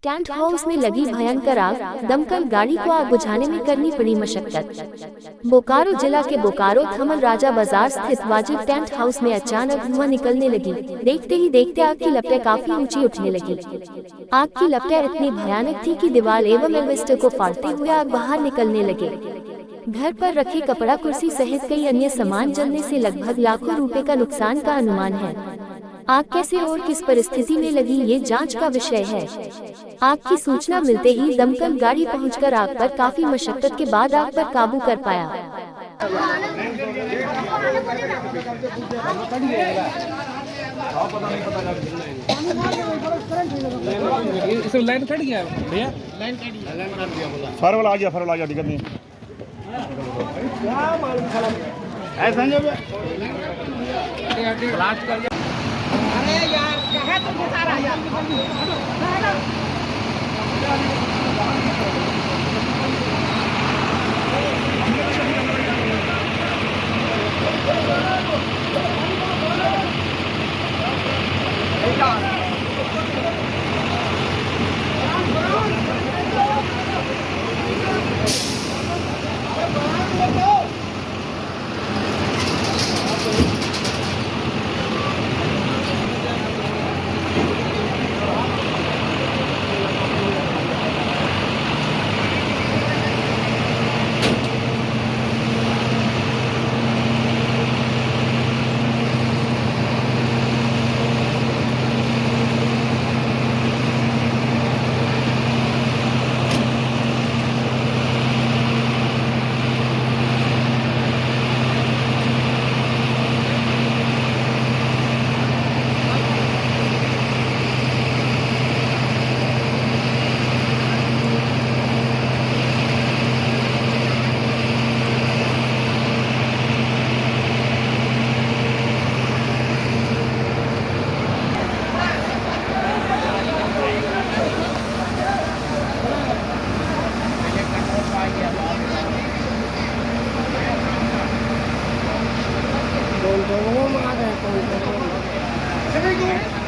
Tent house में लगी भयंकर आग, दमकल गाड़ी को आग बुझाने में करनी पड़ी मशक्कत। बोकारो जिला के बोकारो थमल राजा बाजार स्थित वाजिब टेंट हाउस में अचानक धुआं निकलने लगी। देखते ही देखते आग की लपटें काफी ऊंची उठने लगी। आग की लपटें इतनी भयानक थी कि दीवार एवं एल्वेस्टर को फाड़ते हुए आग बाहर निकलने लगे। घर पर रखे कपड़ा कुर्सी सहित कई अन्य सामान जलने से लगभग लाखों रुपए का नुकसान का अनुमान है। आग कैसे और किस परिस्थिति में लगी, ये जांच का विषय है। आग की सूचना मिलते ही दमकल गाड़ी पहुंचकर आग पर काफी मशक्कत के बाद आग पर काबू कर पाया। लाइन कट गया भैया, लाइन कट गया। फायर वाला आ गया दिक्कत नहीं ऐसा ब्लास्ट कर गया। अरे यार कहाँ तो घुसा रहा है कौन कौन वो मार रहा है, कौन कौन